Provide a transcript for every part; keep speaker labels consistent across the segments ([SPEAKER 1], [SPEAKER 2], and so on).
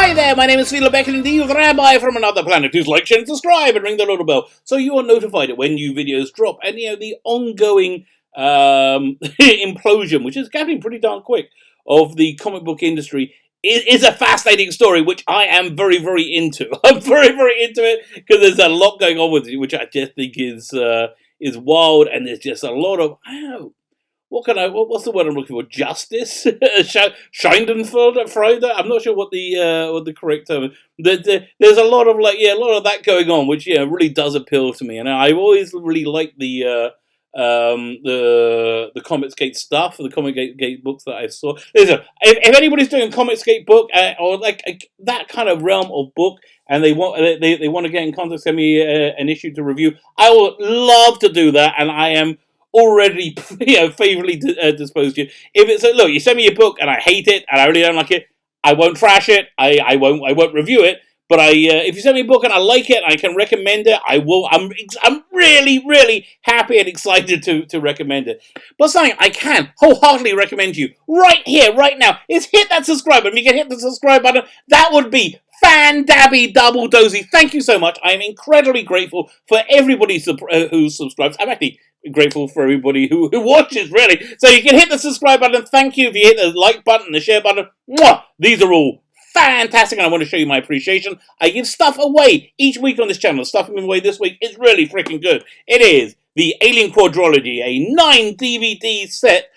[SPEAKER 1] Hi there, my name is Philo Beck, and indeed the Rabbi from another planet. Please like, share, and subscribe, and ring the little bell so you are notified when new videos drop. And the ongoing implosion, which is happening pretty darn quick, of the comic book industry is a fascinating story, which I am very, very into. I'm very, very into it because there's a lot going on with it, which I just think is wild, and there's just a lot of what's the word I'm looking for? Justice, Schadenfreude. I'm not sure what the correct term is. There's a lot of a lot of that going on, which really does appeal to me, and I always really like the Comicsgate stuff, the Comicsgate books that I saw. Listen, if anybody's doing a Comicsgate book or that kind of realm of book, and they want to get in contact, send me an issue to review, I would love to do that, and I am already favorably disposed to you. If it's look, you send me a book and I hate it and I really don't like it, I won't trash it. I won't review it. But if you send me a book and I like it and I can recommend it, I will. I'm really, really happy and excited to recommend it. But something I can wholeheartedly recommend you right here, right now, is hit that subscribe button. If you can hit the subscribe button, that would be fan-dabby double dozy. Thank you so much. I am incredibly grateful for everybody who subscribes. I'm actually grateful for everybody who watches, really. So you can hit the subscribe button. Thank you. If you hit the like button, the share button, mwah, these are all fantastic, and I want to show you my appreciation. I give stuff away each week on this channel. The stuff I'm giving away this week is really freaking good. It is the Alien Quadrology, a 9 DVD set,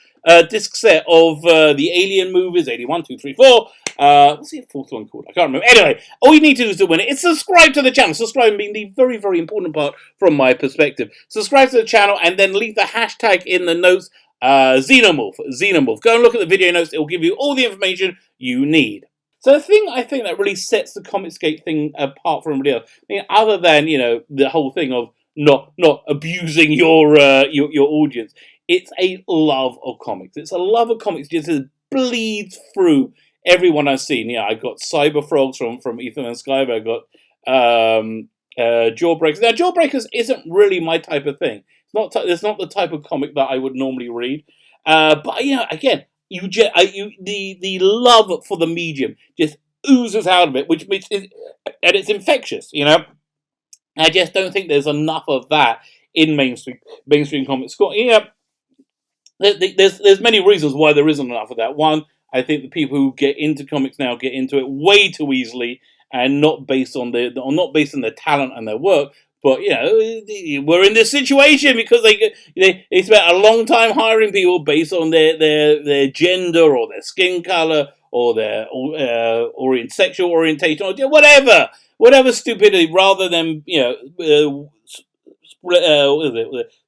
[SPEAKER 1] disc set of the Alien movies, Alien 1, 2, 3, 4. What's the fourth one called? I can't remember. Anyway, all you need to do is to win it. It's subscribe to the channel. Subscribe being the very, very important part from my perspective. Subscribe to the channel and then leave the hashtag in the notes, Xenomorph. Go and look at the video notes. It will give you all the information you need. So the thing I think that really sets the Comicsgate thing apart from everybody else, I mean, other than the whole thing of not abusing your audience, it's a love of comics. It's a love of comics just bleeds through everyone I've seen. I got Cyber Frogs from Ethan and Sciver. I got Jawbreakers. Now, Jawbreakers isn't really my type of thing. It's not the type of comic that I would normally read. But again, the love for the medium just oozes out of it, which is, and it's infectious. I just don't think there's enough of that in mainstream comics. There's many reasons why there isn't enough of that. One, I think the people who get into comics now get into it way too easily, and not based on their talent and their work. But we're in this situation because they spent a long time hiring people based on their gender or their skin color or their sexual orientation or whatever stupidity, rather than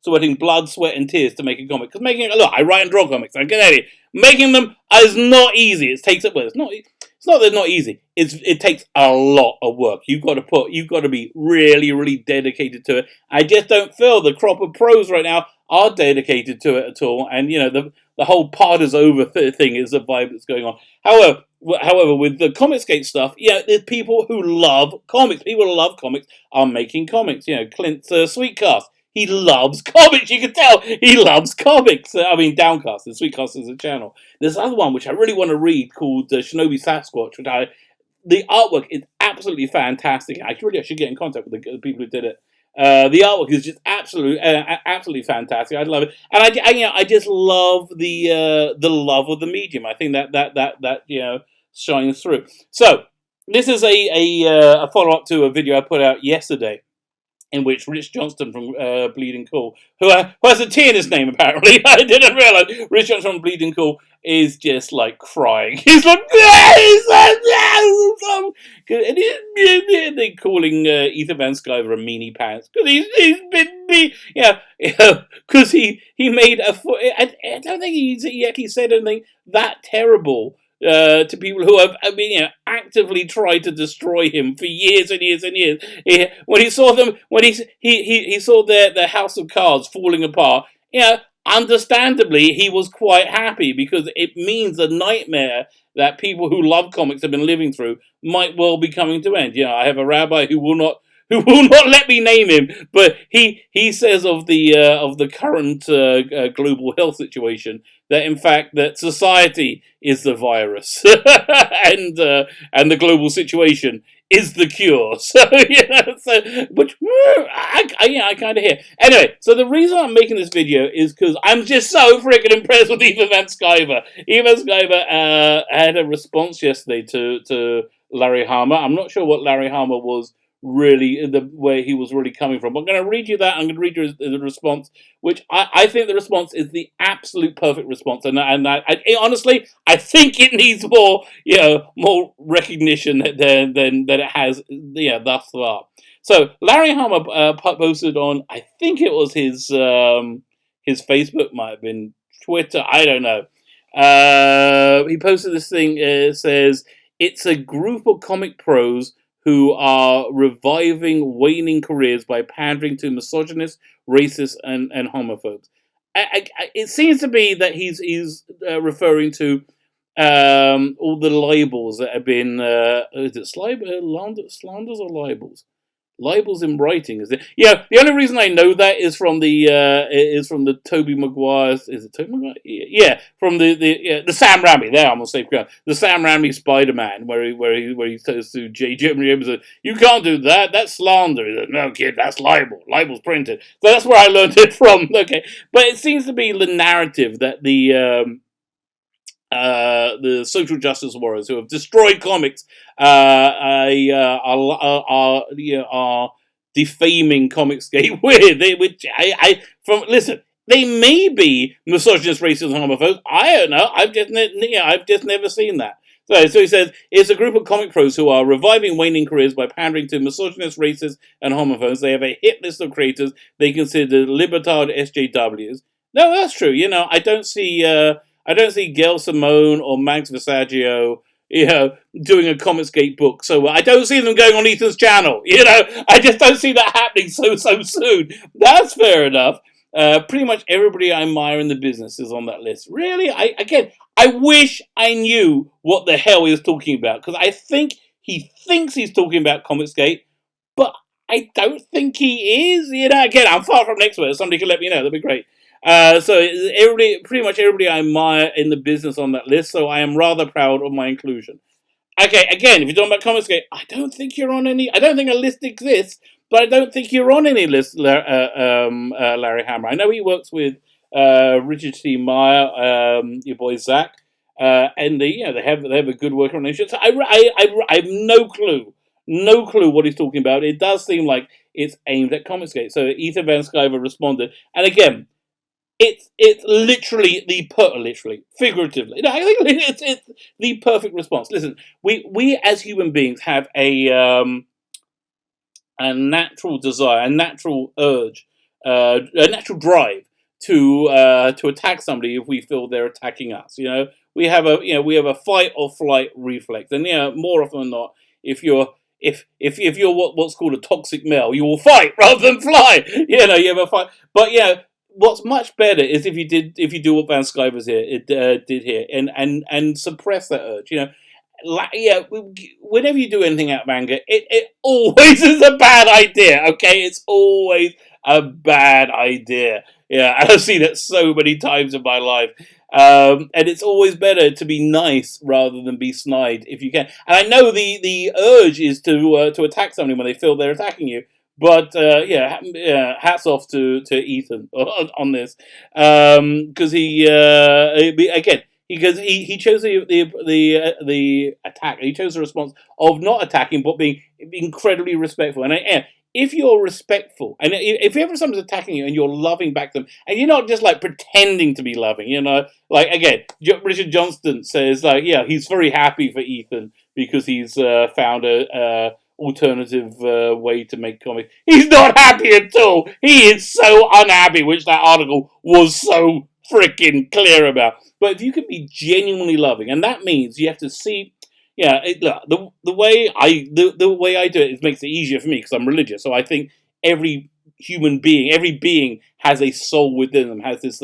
[SPEAKER 1] sweating blood, sweat, and tears to make a comic. Because I write and draw comics. I get at it. Making them is not easy. It's not that it's not easy. It takes a lot of work. You've got to be really, really dedicated to it. I just don't feel the crop of pros right now are dedicated to it at all. And the whole part is over thing is the vibe that's going on. However, with the Comicsgate stuff, there's people who love comics. People who love comics are making comics. Clint's Sweetcast. He loves comics. You can tell he loves comics. Downcast. The Sweetcast is a channel. There's another one which I really want to read called Shinobi Sasquatch. The artwork is absolutely fantastic. I should get in contact with the people who did it. The artwork is just absolutely fantastic. I love it, and I just love the love of the medium. I think that shines through. So this is a follow up to a video I put out yesterday, in which Rich Johnston from Bleeding Cool, who has a T in his name apparently, I didn't realise, Rich Johnston from Bleeding Cool is just like crying. He's like, and they're calling Ethan Van Sciver a meanie pants because he's been me, because he made I don't think he actually said anything that terrible to people who have actively tried to destroy him for years and years and years. When he saw them, when he saw their house of cards falling apart, understandably he was quite happy, because it means the nightmare that people who love comics have been living through might well be coming to end. I have a rabbi who will not let me name him, but he says of the current global health situation that in fact that society is the virus, and the global situation is the cure. So which I kind of hear. Anyway, so the reason I'm making this video is because I'm just so freaking impressed with Ethan Van Sciver. Ethan Van Sciver had a response yesterday to Larry Hama. I'm not sure what Larry Hama was really, where he was really coming from. I'm going to read you that. I'm going to read you the response, which I think the response is the absolute perfect response, and honestly, I think it needs more recognition than it has thus far. So Larry Hama posted on, I think it was his Facebook, might have been Twitter, I don't know. He posted this thing. Says it's a group of comic pros who are reviving waning careers by pandering to misogynists, racists, and homophobes. It seems to be that he's referring to all the labels that have been is it slanders or libels? Libels in writing, is it? Yeah, the only reason I know that is from the Tobey Maguire's. Is it Tobey Maguire? Yeah, from the Sam Raimi. There, I'm on safe ground. The Sam Raimi Spider-Man, where he says to J.J. Abrams, "You can't do that. That's slander." He says, "No, kid, that's libel. Libel's printed." So that's where I learned it from. Okay, but it seems to be the narrative that the social justice warriors who have destroyed comics are defaming Comicsgate with. Which listen, they may be misogynist, racist, and homophobes. I don't know. I've just never seen that. So he says it's a group of comic pros who are reviving waning careers by pandering to misogynist, racist, and homophobes. They have a hit list of creators they consider libetard SJWs. No, that's true. I don't see. I don't see Gail Simone or Max Visaggio, doing a Comicsgate book. So I don't see them going on Ethan's channel. I just don't see that happening so soon. That's fair enough. Pretty much everybody I admire in the business is on that list. Really, I wish I knew what the hell he was talking about, because I think he thinks he's talking about Comicsgate, but I don't think he is. Again, I'm far from an expert. Somebody can let me know. That'd be great. So pretty much everybody I admire in the business on that list. So I am rather proud of my inclusion. Okay, again, if you're talking about Comicsgate, I don't think you're on any. I don't think a list exists, but I don't think you're on any list, Larry Hama. I know he works with Richard T. Meyer, your boy Zach, and they have a good working relationship. So I have no clue what he's talking about. It does seem like it's aimed at Comicsgate. So Ethan Van Sciver responded, and again, it's literally figuratively. I think it's the perfect response. Listen, we as human beings have a natural desire, a natural urge, a natural drive to attack somebody if we feel they're attacking us. We have a fight or flight reflex, and more often than not, if you're what's called a toxic male, you will fight rather than fly. You have a fight, but what's much better is if you do what Van Sciver's did here, and suppress that urge. Whenever you do anything out of anger, it always is a bad idea. Okay, it's always a bad idea. Yeah, and I've seen it so many times in my life. And it's always better to be nice rather than be snide if you can. And I know the urge is to attack somebody when they feel they're attacking you. But hats off to Ethan on this, because he chose the attack. He chose the response of not attacking, but being incredibly respectful. And if you're respectful, and if ever someone's attacking you and you're loving back them, and you're not just like pretending to be loving, like again, Richard Johnston says he's very happy for Ethan because he's found a alternative way to make comics. He's not happy at all. He is so unhappy, which that article was so freaking clear about. But if you can be genuinely loving, and that means you have to see, look, the way I do it makes it easier for me because I'm religious. So I think every human being, every being has a soul within them, has this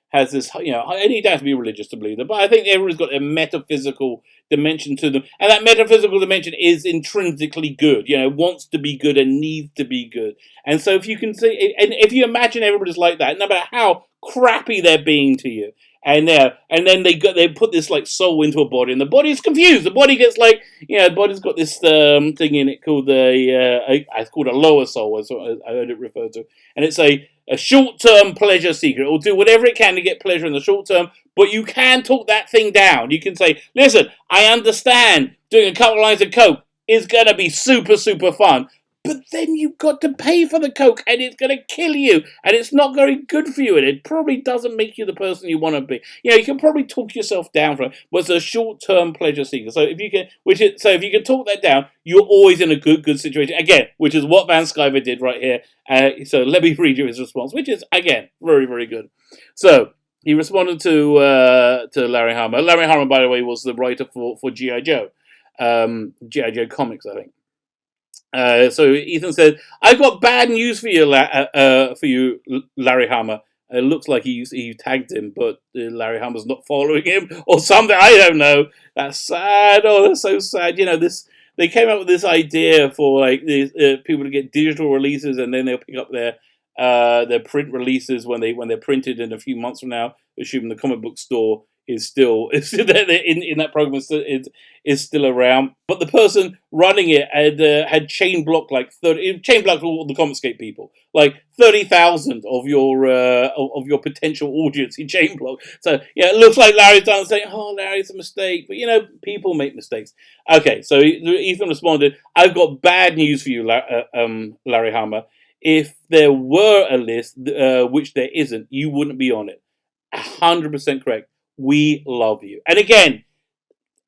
[SPEAKER 1] has this, and you don't have to be religious to believe that, but I think everyone's got a metaphysical dimension to them, and that metaphysical dimension is intrinsically good, wants to be good and needs to be good. And so if you can see, and if you imagine everybody's like that, no matter how crappy they're being to you, and then they put this like soul into a body, and the body is confused. The body gets like, the body's got this thing in it called it's called a lower soul, as I heard it referred to, and it's a short-term pleasure seeker. It will do whatever it can to get pleasure in the short term, but you can talk that thing down. You can say, listen, I understand doing a couple of lines of coke is going to be super, super fun, but then you've got to pay for the coke, and it's going to kill you, and it's not very good for you, and it probably doesn't make you the person you want to be. You can probably talk yourself down from it, but it's a short-term pleasure seeker. So if you can talk that down, you're always in a good situation. Again, which is what Van Sciver did right here. So let me read you his response, which is, again, very, very good. So he responded to Larry Hama. Larry Hama, by the way, was the writer for G.I. Joe. G.I. Joe comics, I think. So Ethan said, "I've got bad news for you, Larry Hama." It looks like he tagged him, but Larry Hama's not following him or something. I don't know. That's sad. Oh, that's so sad. They came up with this idea for like these people to get digital releases, and then they'll pick up their print releases when they're printed in a few months from now, assuming the comic book store is still in that program is still around. But the person running it had chain blocked all the Comicsgate people, like 30,000 of your potential audience. He chain blocked. So it looks like Larry's done saying, "Oh, Larry, it's a mistake," but people make mistakes. Okay, so Ethan responded, "I've got bad news for you, Larry Hama. If there were a list, which there isn't, you wouldn't be on it. 100% correct. We love you." And again,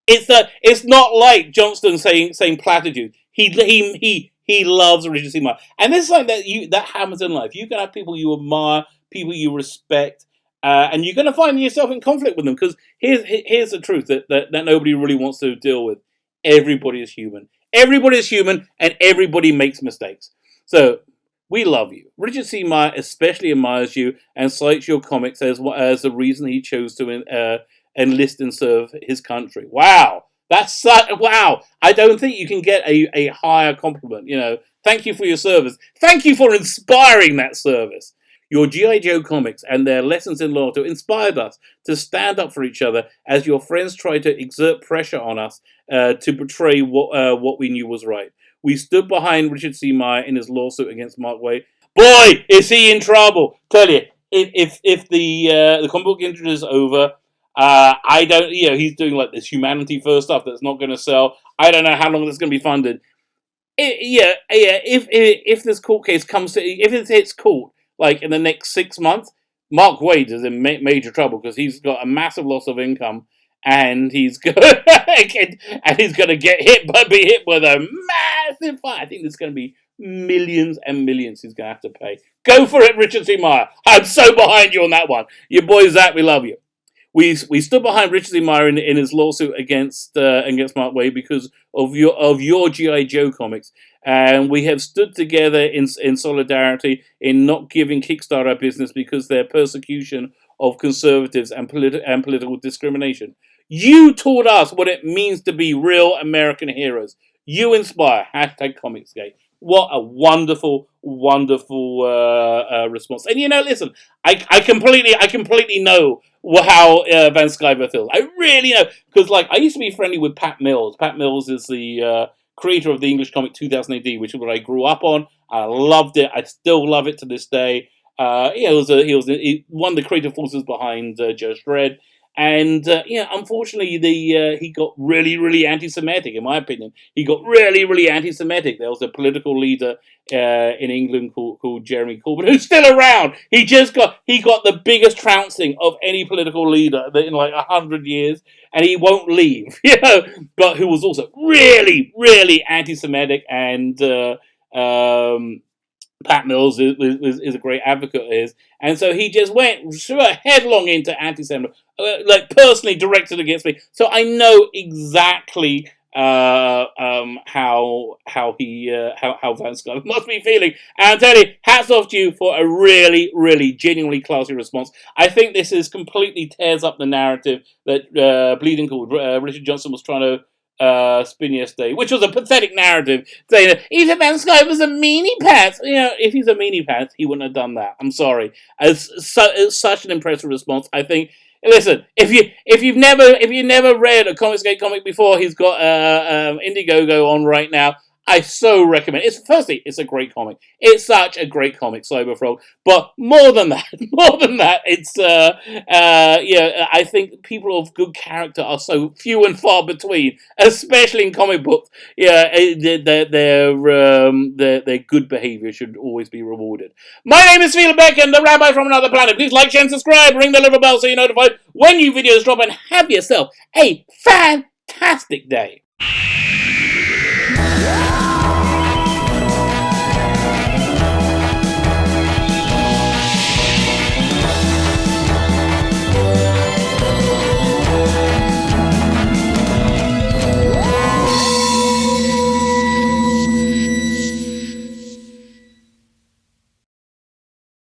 [SPEAKER 1] it's not like Johnston saying platitudes. He loves Richard C. Meyer, and this is something that happens in life. You can have people you admire, people you respect, and you're going to find yourself in conflict with them, because here's the truth that nobody really wants to deal with. Everybody is human. Everybody is human, and everybody makes mistakes. So we love you. Richard C. Meyer especially admires you and cites your comics as the reason he chose to enlist and serve his country. Wow. Wow. I don't think you can get a higher compliment. Thank you for your service. Thank you for inspiring that service. Your G.I. Joe comics and their lessons in loyalty inspired us to stand up for each other as your friends tried to exert pressure on us to portray what we knew was right. We stood behind Richard C. Meyer in his lawsuit against Mark Waid. Boy, is he in trouble! Tell you, if the comic book industry is over, I don't. He's doing like this humanity first stuff that's not going to sell. I don't know how long that's going to be funded. If this court case comes to, if it hits court like in the next 6 months, Mark Waid is in major trouble, because he's got a massive loss of income. And he's going to be hit with a massive fine. I think there's going to be millions and millions he's going to have to pay. Go for it, Richard C. Meyer. I'm so behind you on that one. Your boy Zach, we love you. We stood behind Richard C. Meyer in his lawsuit against Mark Waid because of your G.I. Joe comics, and we have stood together in solidarity in not giving Kickstarter business because their persecution of conservatives and political discrimination. You taught us what it means to be real American heroes. You inspire. #Comicsgate. What a wonderful, wonderful response. And listen, I completely know how Van Sciver feels. I really know, because I used to be friendly with Pat Mills. Pat Mills is the creator of the English comic 2000 AD, which is what I grew up on. I loved it. I still love it to this day. He was one of the creative forces behind Judge Dredd. And unfortunately, he got really, really anti-Semitic. In my opinion, he got really, really anti-Semitic. There was a political leader in England called Jeremy Corbyn, who's still around. He got the biggest trouncing of any political leader in 100 years, and he won't leave. But who was also really, really anti-Semitic, and Pat Mills is a great advocate of his, and so he just went headlong into anti-Semitism, personally directed against me. So I know exactly how Van Sciver must be feeling. And Tony, hats off to you for a really, really genuinely classy response. I think this is completely tears up the narrative that Bleeding Cool Richard Johnson was trying to spin yesterday, which was a pathetic narrative saying that even Van Sciver's a meanie pants. If he's a meanie pants, he wouldn't have done that. I'm sorry. It's such an impressive response. I think. Listen, if you've never read a Comicsgate comic before, he's got Indiegogo on right now. I so recommend it. Firstly, it's a great comic. It's such a great comic, Cyberfrog. But more than that, it's I think people of good character are so few and far between, especially in comic books. Their good behavior should always be rewarded. My name is Felix Beck, and the Rabbi from another planet. Please like, share, and subscribe. Ring the little bell so you're notified when new videos drop, and have yourself a fantastic day.